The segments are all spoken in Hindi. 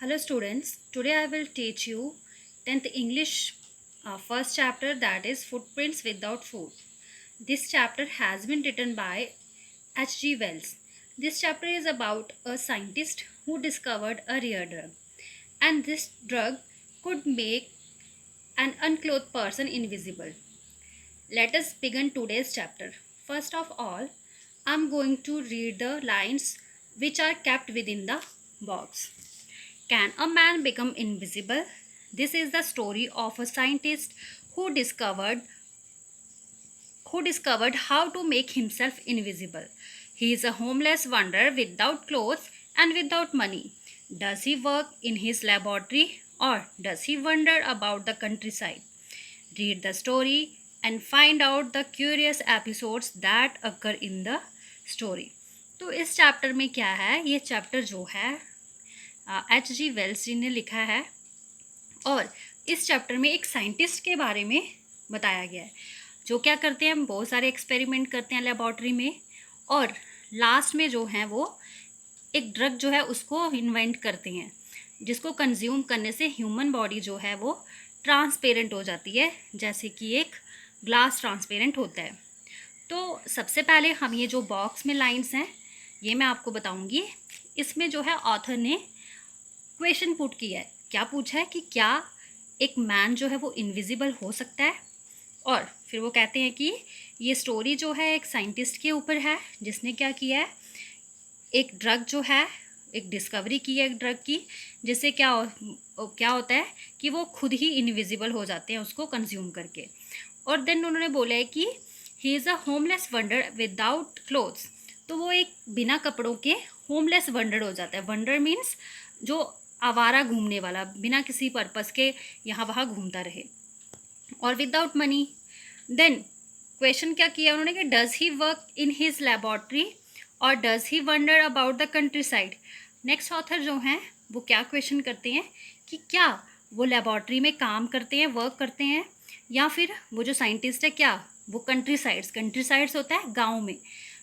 Hello students, today I will teach you 10th English first chapter, that is Footprints Without Food. This chapter has been written by H.G. Wells. This chapter is about a scientist who discovered a rare drug, and this drug could make an unclothed person invisible. Let us begin today's chapter. First of all, I am going to read the lines which are kept within the box. Can a man become invisible? This is the story of a scientist who discovered how to make himself invisible. He is a homeless wanderer without clothes and without money. Does he work in his laboratory or does he wander about the countryside? Read the story and find out the curious episodes that occur in the story. तो इस चैप्टर में क्या है, ये चैप्टर जो है H.G. वेल्स जी ने लिखा है और इस चैप्टर में एक साइंटिस्ट के बारे में बताया गया है जो क्या करते हैं, बहुत सारे एक्सपेरिमेंट करते हैं लेबॉर्ट्री में और लास्ट में जो है वो एक ड्रग जो है उसको इन्वेंट करते हैं जिसको कंज्यूम करने से ह्यूमन बॉडी जो है वो ट्रांसपेरेंट हो जाती है, जैसे कि एक ग्लास ट्रांसपेरेंट होता है। तो सबसे पहले हम ये जो बॉक्स में लाइंस हैं ये मैं आपको बताऊंगी। इसमें जो है ऑथर ने क्वेश्चन पुट किया है, क्या पूछा है कि क्या एक मैन जो है वो इनविजिबल हो सकता है, और फिर वो कहते हैं कि ये स्टोरी जो है एक साइंटिस्ट के ऊपर है जिसने क्या किया है, एक ड्रग जो है, एक डिस्कवरी की है एक ड्रग की, जिससे क्या होता है कि वो खुद ही इनविजिबल हो जाते हैं उसको कंज्यूम करके। और देन उन्होंने बोला है कि he is a homeless wonder without clothes, तो वो एक बिना कपड़ों के होमलेस वंडर हो जाता है। वंडर मीन्स जो आवारा घूमने वाला, बिना किसी पर्पस के यहाँ वहाँ घूमता रहे। और विदाउट मनी, देन क्वेश्चन क्या किया उन्होंने कि does he work in his laboratory और does he wonder about the country. Next author जो हैं वो क्या क्वेश्चन करते हैं कि क्या वो लेबॉर्ट्री में काम करते हैं, वर्क करते हैं, या फिर वो जो साइंटिस्ट है क्या वो कंट्री साइड्स होता है गाँव में,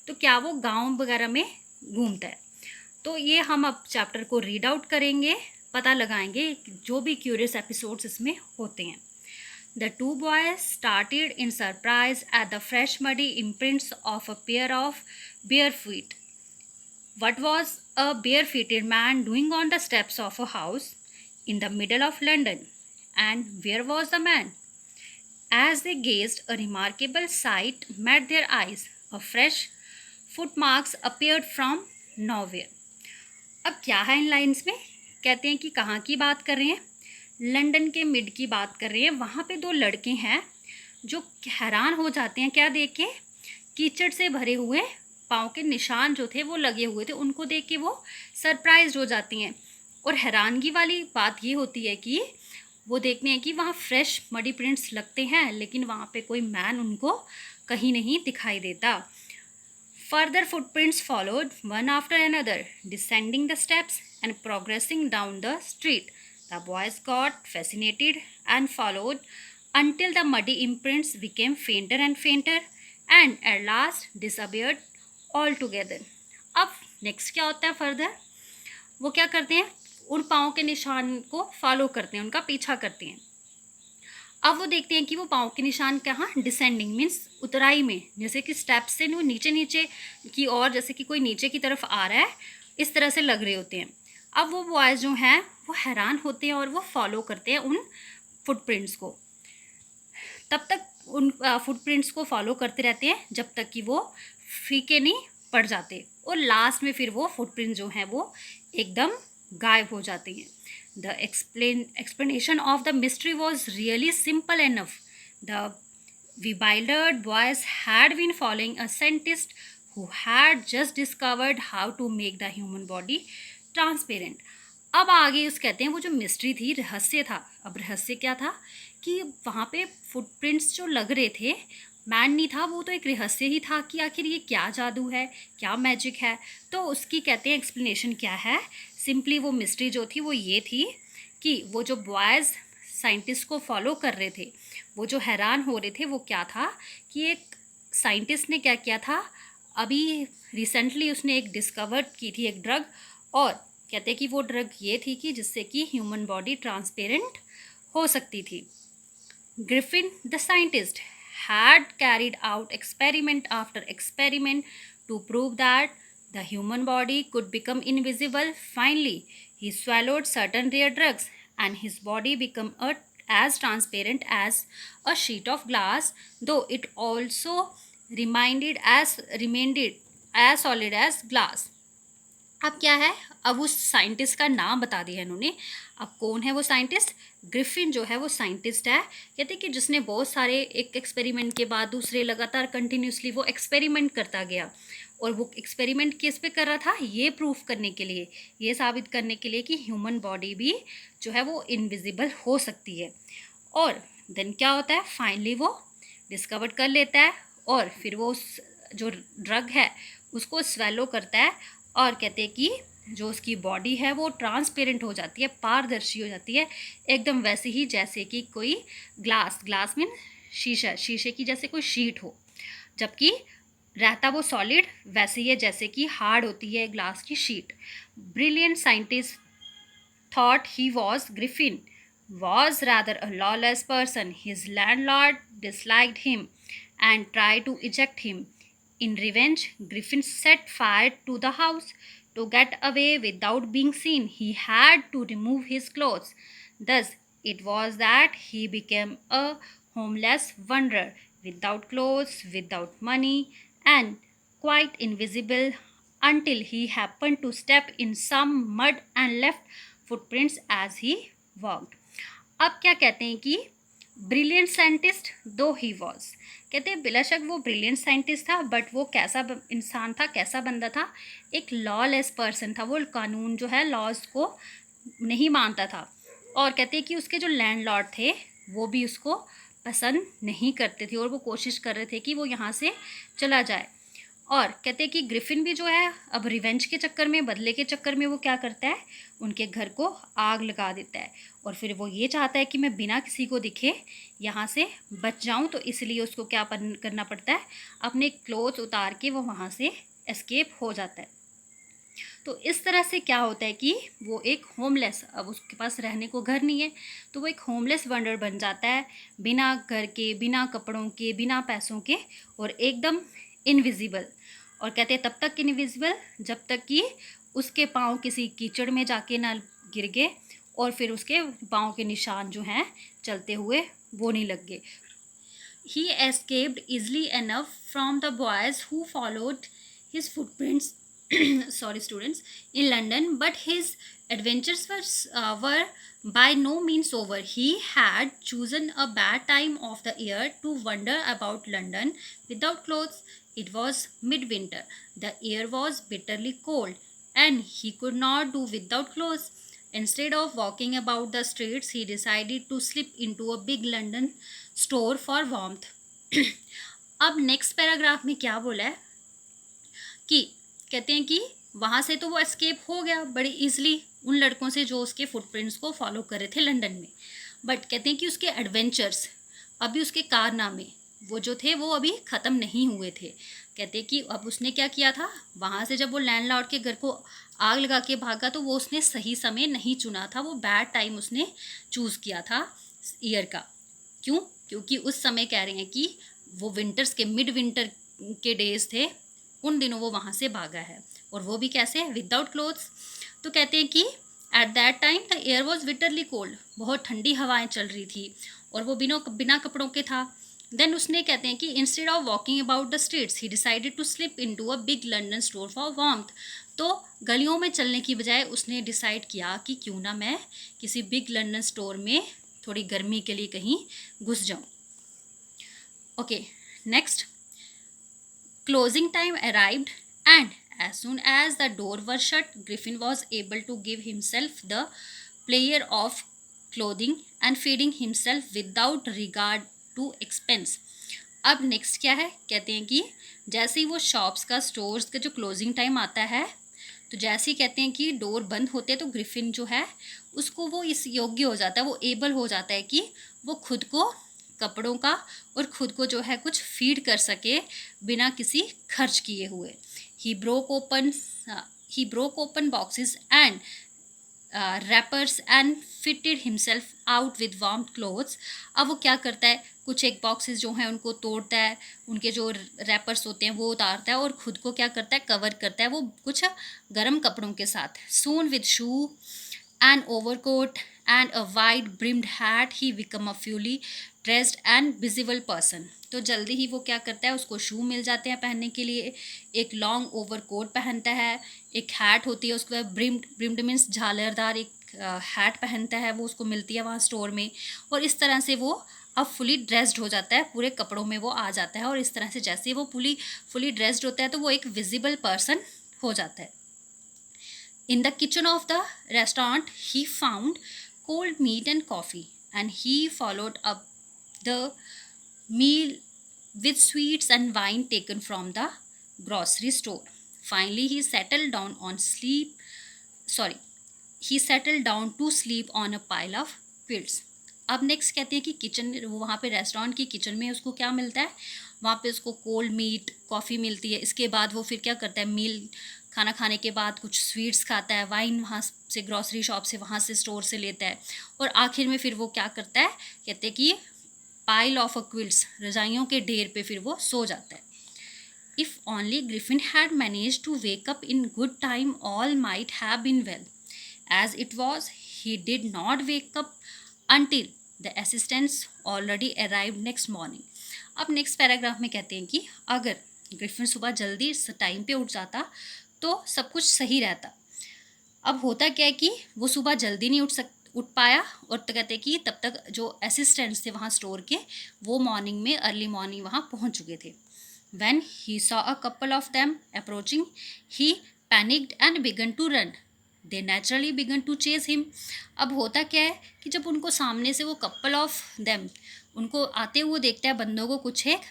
तो क्या वो गाँव वगैरह में घूमता है। तो ये हम अब चैप्टर को रीड आउट करेंगे, पता लगाएंगे जो भी क्यूरियस एपिसोड्स इसमें होते हैं। The two boys started in surprise at the fresh muddy imprints of a pair of bare feet. What was a barefooted man doing on the steps of a house in the middle of London? And where was the man? As they gazed, a remarkable sight met their eyes. A fresh footmarks appeared from nowhere. अब क्या है इन लाइन्स में, कहते हैं कि कहाँ की बात कर रहे हैं, लंदन के मिड की बात कर रहे हैं। वहाँ पे दो लड़के हैं जो हैरान हो जाते हैं क्या देख के, कीचड़ से भरे हुए पाँव के निशान जो थे वो लगे हुए थे, उनको देख के वो सरप्राइज हो जाती हैं। और हैरानगी वाली बात ये होती है कि वो देखते हैं कि वहाँ फ्रेश मडी प्रिंट्स लगते हैं लेकिन वहाँ पे कोई मैन उनको कहीं नहीं दिखाई देता। Further footprints followed, one after another, descending the steps and progressing down the street. The boys got fascinated and followed until the muddy imprints became fainter and fainter and at last disappeared altogether. अब नेक्स्ट क्या होता है फर्दर, वो क्या करते हैं, उन पाँव के निशान को फॉलो करते हैं, उनका पीछा करते हैं। अब वो देखते हैं कि वो पाँव के निशान कहाँ, डिसेंडिंग मीन्स उतराई में, जैसे कि स्टेप्स से वो नीचे नीचे की और जैसे कि कोई नीचे की तरफ आ रहा है इस तरह से लग रहे होते हैं। अब वो बॉयज़ जो हैं वो हैरान होते हैं और वो फॉलो करते हैं उन फुटप्रिंट्स को। तब तक उन फुटप्रिंट्स को फॉलो करते रहते हैं जब तक कि वो फीके नहीं पड़ जाते, और लास्ट में फिर वो फुटप्रिंट्स जो हैं वो एकदम गायब हो जाते हैं। The explanation of the mystery was really simple enough. The bewildered boys had been following a scientist who had just discovered how to make the human body transparent. अब आगे उस कहते हैं वो जो मिस्ट्री थी, रहस्य था। अब रहस्य क्या था कि वहाँ पे फुटप्रिंट्स जो लग रहे थे, मैन नहीं था, वो तो एक रहस्य ही था कि आखिर ये क्या जादू है, क्या मैजिक है। तो उसकी कहते हैं एक्सप्लेनेशन क्या है, सिंपली वो मिस्ट्री जो थी वो ये थी कि वो जो बॉयज़ साइंटिस्ट को फॉलो कर रहे थे, वो जो हैरान हो रहे थे, वो क्या था कि एक साइंटिस्ट ने क्या किया था, अभी रिसेंटली उसने एक डिस्कवर की थी एक ड्रग, और कहते हैं कि वो ड्रग ये थी कि जिससे कि ह्यूमन बॉडी ट्रांसपेरेंट हो सकती थी. Griffin, the scientist, had carried out experiment after experiment to prove that the human body could become invisible. Finally, he swallowed certain rare drugs and his body became as transparent as a sheet of glass, though it also remained as solid as glass. अब क्या है, अब उस साइंटिस्ट का नाम बता दिया इन्होंने. अब कौन है वो साइंटिस्ट? ग्रिफिन जो है वो साइंटिस्ट है. कहते हैं कि जिसने बहुत सारे एक एक्सपेरिमेंट के बाद दूसरे लगातार कंटिन्यूसली वो एक्सपेरिमेंट करता गया. और वो एक्सपेरिमेंट किस पे कर रहा था? ये प्रूफ करने के लिए, ये साबित करने के लिए कि ह्यूमन बॉडी भी जो है वो इनविजिबल हो सकती है. और देन क्या होता है, फाइनली वो डिस्कवर कर लेता है और फिर वो उस जो ड्रग है उसको स्वेलो करता है. और कहते हैं कि जो उसकी बॉडी है वो ट्रांसपेरेंट हो जाती है, पारदर्शी हो जाती है, एकदम वैसे ही जैसे कि कोई ग्लास मीन शीशा, शीशे की जैसे कोई शीट हो. जबकि रहता वो सॉलिड वैसे ही है जैसे कि हार्ड होती है ग्लास की sheet. Brilliant scientist thought he was Griffin was rather a lawless person. His landlord disliked him and tried to eject him. In revenge, Griffin set fire to the house. To get away without being seen, he had to remove his clothes. Thus, it was that he became a homeless wanderer, without clothes, without money, and quite invisible until he happened to step in some mud and left footprints as he walked. अब क्या कहते हैं कि ब्रिलियंट साइंटिस्ट दो ही वॉज, कहते हैं बेशक वो ब्रिलियंट साइंटिस्ट था, बट वो कैसा इंसान था, कैसा बंदा था? एक लॉलेस पर्सन था. वो कानून जो है, लॉज को नहीं मानता था. और कहते हैं कि उसके जो लैंडलॉर्ड थे वो भी उसको पसंद नहीं करते थे और वो कोशिश कर रहे थे कि वो यहाँ से चला जाए. और कहते हैं कि ग्रिफिन भी जो है अब रिवेंज के चक्कर में, बदले के चक्कर में वो क्या करता है, उनके घर को आग लगा देता है. और फिर वो ये चाहता है कि मैं बिना किसी को दिखे यहाँ से बच जाऊँ. तो इसलिए उसको क्या करना पड़ता है, अपने क्लोथ उतार के वो वहाँ से एस्केप हो जाता है. तो इस तरह से क्या होता है कि वो एक होमलेस, अब उसके पास रहने को घर नहीं है तो वो एक होमलेस वंडर बन जाता है, बिना घर के, बिना कपड़ों के, बिना पैसों के, और एकदम इनविजिबल. और कहते हैं तब तक इनविजिबल जब तक कि उसके पाँव किसी कीचड़ में जाके ना गिर गए और फिर उसके पाँव के निशान जो हैं चलते हुए वो नहीं लग गए. He escaped easily enough from the boys who followed his footprints sorry students, in London, but his adventures were by no means over. He had chosen a bad time of the year to wander about London without clothes. It was midwinter. The air was bitterly cold and he could not do without clothes. Instead of walking about the streets, he decided to slip into a big London store for warmth. अब नेक्स्ट पैराग्राफ में क्या बोला है कि कहते हैं कि वहाँ से तो वो एस्केप हो गया बड़ी इजीली उन लड़कों से जो उसके फुटप्रिंट्स को फॉलो कर रहे थे लंदन में. बट कहते हैं कि उसके एडवेंचर्स, अभी उसके कारनामे वो जो थे वो अभी ख़त्म नहीं हुए थे. कहते हैं कि अब उसने क्या किया था, वहाँ से जब वो लैंडलॉर्ड के घर को आग लगा के भागा तो वो उसने सही समय नहीं चुना था, वो बैड टाइम उसने चूज़ किया था ईयर का. क्यों? क्योंकि उस समय कह रहे हैं कि वो विंटर्स के, मिड विंटर के डेज थे, उन दिनों वो वहाँ से भागा है. और वो भी कैसे, विदाउट क्लोथ्स. तो कहते हैं कि at that time the air was bitterly cold, बहुत ठंडी हवाएं चल रही थी और वो बिना कपड़ों के था. देन उसने कहते हैं कि instead of walking about the streets he decided to slip into a big London store for warmth. तो गलियों में चलने की बजाय उसने डिसाइड किया कि क्यों ना मैं किसी बिग लंदन स्टोर में थोड़ी गर्मी के लिए कहीं घुस जाऊं. Okay, next. Closing time arrived, and as soon as the door was shut, Griffin was able to give himself the pleasure of clothing and feeding himself without regard to expense. अब नेक्स्ट क्या है, कहते हैं कि जैसे ही वो शॉप्स का, स्टोर्स का जो क्लोजिंग टाइम आता है, तो जैसे ही कहते हैं कि डोर बंद होते हैं तो ग्रिफिन जो है उसको वो इस योग्य हो जाता है, वो एबल हो जाता है कि वो खुद को कपड़ों का और खुद को जो है कुछ फीड कर सके बिना किसी खर्च किए हुए. He broke open boxes and rappers and fitted himself out with warm clothes. अब वो क्या करता है, कुछ एक बॉक्सेस जो हैं उनको तोड़ता है, उनके जो रैपर्स होते हैं वो उतारता है और खुद को क्या करता है, कवर करता है वो कुछ गर्म कपड़ों के साथ। Soon with shoe an overcoat and a wide brimmed hat he become a fully dressed and visible person। तो जल्दी ही वो क्या करता है, उसको शू मिल जाते हैं पहनने के लिए, एक लॉन्ग ओवरकोट पहनता है, एक हैट होती है उसके बाद ब्रिम्ड, ब्रिम्ड मीन्स झालरदार एक हैट पहनता है, वो उसको मिलती है वहाँ स्टोर में। और इस तरह से वो अब फुली ड्रेस्ड हो जाता है, पूरे कपड़ों में वो आ जाता है। और इस तरह से जैसे ही वो फुली ड्रेस्ड होता है तो वो एक विजिबल पर्सन हो जाता है। In the kitchen of the restaurant, he found cold meat and coffee, and he followed up the meal with sweets and wine taken from the grocery store. Finally, he settled down to sleep on a pile of quilts. अब नेक्स्ट कहते हैं कि किचन, वहाँ पे रेस्टोरेंट की किचन में उसको क्या मिलता है, वहाँ पे उसको कोल्ड मीट, कॉफ़ी मिलती है। इसके बाद वो फिर क्या करता है, मील खाना खाने के बाद कुछ स्वीट्स खाता है, वाइन वहाँ से ग्रॉसरी शॉप से, वहाँ से स्टोर से लेता है। और आखिर में फिर वो क्या करता है, कहते हैं कि पाइल ऑफ अ क्विल्ट्स, रजाइयों के ढेर पे फिर वो सो जाता है। If only Griffin had managed to wake up in good time, all might have been well. As it was, he did not wake up until the assistants already arrived next morning. अब नेक्स्ट पैराग्राफ में कहते हैं कि अगर ग्रिफिन सुबह जल्दी टाइम पे उठ जाता तो सब कुछ सही रहता। अब होता क्या है कि वो सुबह जल्दी नहीं उठ पाया, और तो कहते हैं कि तब तक जो असिस्टेंट्स थे वहाँ स्टोर के, वो मॉर्निंग में अर्ली मॉर्निंग वहाँ पहुँच चुके थे। When he saw a couple of them approaching, he panicked and began to run. They naturally began to chase him. अब होता क्या है कि जब उनको सामने से वो couple of them उनको आते हुए देखता है बंदों को कुछ एक,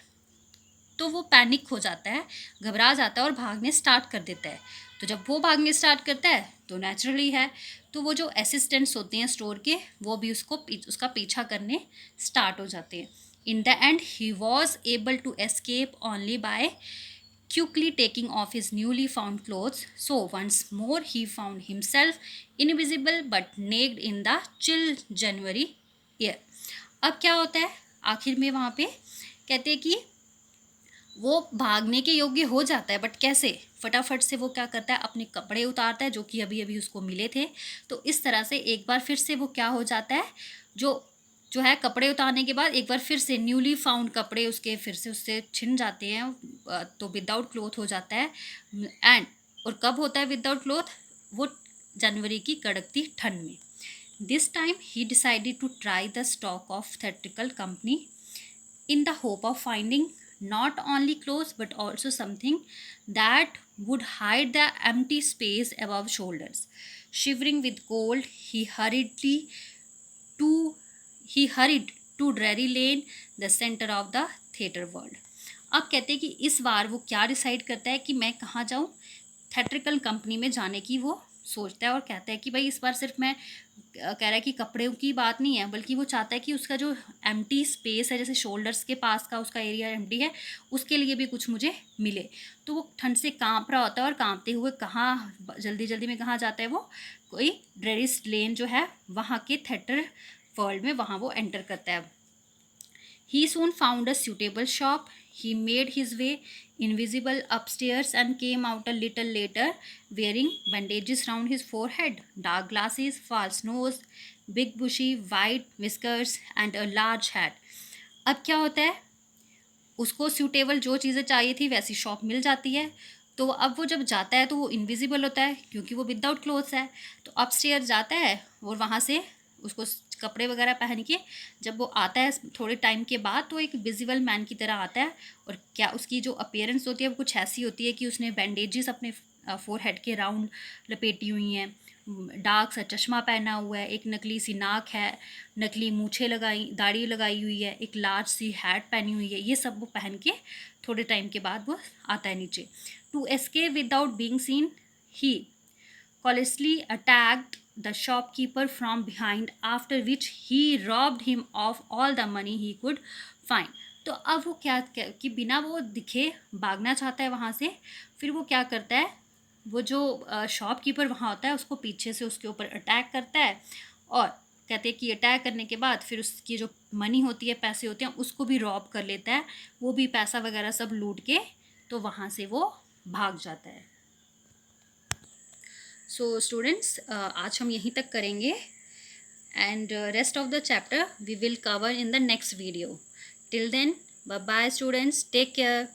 तो वो पैनिक हो जाता है, घबरा जाता है और भागने स्टार्ट कर देता है। तो जब वो भागने स्टार्ट करता है तो नेचुरली है, तो वो जो असिस्टेंट्स होते हैं स्टोर के, वो भी उसका पीछा करने स्टार्ट हो जाते हैं। In the end, he was able to escape only by quickly taking off his newly found clothes. So once more he found himself invisible but naked in the chill January air. अब क्या होता है, आखिर में वहाँ पे कहते हैं कि वो भागने के योग्य हो जाता है, बट कैसे, फटाफट से वो क्या करता है, अपने कपड़े उतारता है जो कि अभी अभी उसको मिले थे। तो इस तरह से एक बार फिर से वो क्या हो जाता है, जो है कपड़े उतारने के बाद एक बार फिर से न्यूली फाउंड कपड़े उसके फिर से उससे छिन जाते हैं, तो विदाउट क्लोथ हो जाता है। और कब होता है विदाउट क्लोथ, वो जनवरी की कड़कती ठंड में। This time he decided to try the stock of theatrical company in the hope of finding not only clothes but also something that would hide the empty space above shoulders. Shivering with cold, to he hurried to Drury Lane, the center of the theatre world. अब कहते हैं कि इस बार वो क्या डिसाइड करता है कि मैं कहाँ जाऊँ, थिएट्रिकल कंपनी में जाने की वो सोचता है। और कहता है कि भाई इस बार सिर्फ मैं कह रहा है कि कपड़ों की बात नहीं है, बल्कि वो चाहता है कि उसका जो एम्प्टी स्पेस है, जैसे शोल्डर्स के पास का उसका एरिया एम्प्टी है, उसके लिए भी कुछ मुझे मिले। तो वो ठंड से काँप रहा होता है और काँपते हुए कहाँ जल्दी जल्दी में कहाँ जाता है, वो कोई ड्रेरी लेन जो है वहाँ के थिएटर वर्ल्ड में, वहाँ वो एंटर करता है। He soon found a suitable shop. He made his way invisible upstairs and came out a little later wearing bandages round his forehead, dark glasses, false nose, big bushy white whiskers and a large hat. अब क्या होता है, उसको सूटेबल जो चीज़ें चाहिए थी वैसी शॉप मिल जाती है। तो अब वो जब जाता है तो वो इनविजिबल होता है क्योंकि वो विदाउट क्लोथ्स है। तो अपस्टेयर जाता है और वहाँ से उसको कपड़े वगैरह पहन के जब वो आता है थोड़े टाइम के बाद, तो एक विजिबल मैन की तरह आता है। और क्या उसकी जो अपीयरेंस होती है वो कुछ ऐसी होती है कि उसने बैंडेजेस अपने फोरहेड के राउंड लपेटी हुई हैं, डार्क सा चश्मा पहना हुआ है, एक नकली सी नाक है, नकली मूछें लगाई, दाढ़ी लगाई हुई है, एक लार्ज सी हैट पहनी हुई है। ये सब वो पहन के थोड़े टाइम के बाद वो आता है नीचे। To escape without being seen, he callously attacked the shopkeeper from behind, after which he robbed him of all the money he could find. तो अब वो क्या कि बिना वो दिखे भागना चाहता है वहाँ से। फिर वो क्या करता है, वो जो शॉपकीपर वहाँ होता है उसको पीछे से उसके ऊपर अटैक करता है, और कहते हैं कि अटैक करने के बाद फिर उसकी जो मनी होती है, पैसे होते हैं, उसको भी रॉब कर लेता है, वो भी पैसा वगैरह सब लूट के तो वहाँ से वो भाग जाता है। सो स्टूडेंट्स, आज हम यहीं तक करेंगे, and rest of the chapter we will cover in the next video. Till then, bye bye students, take care.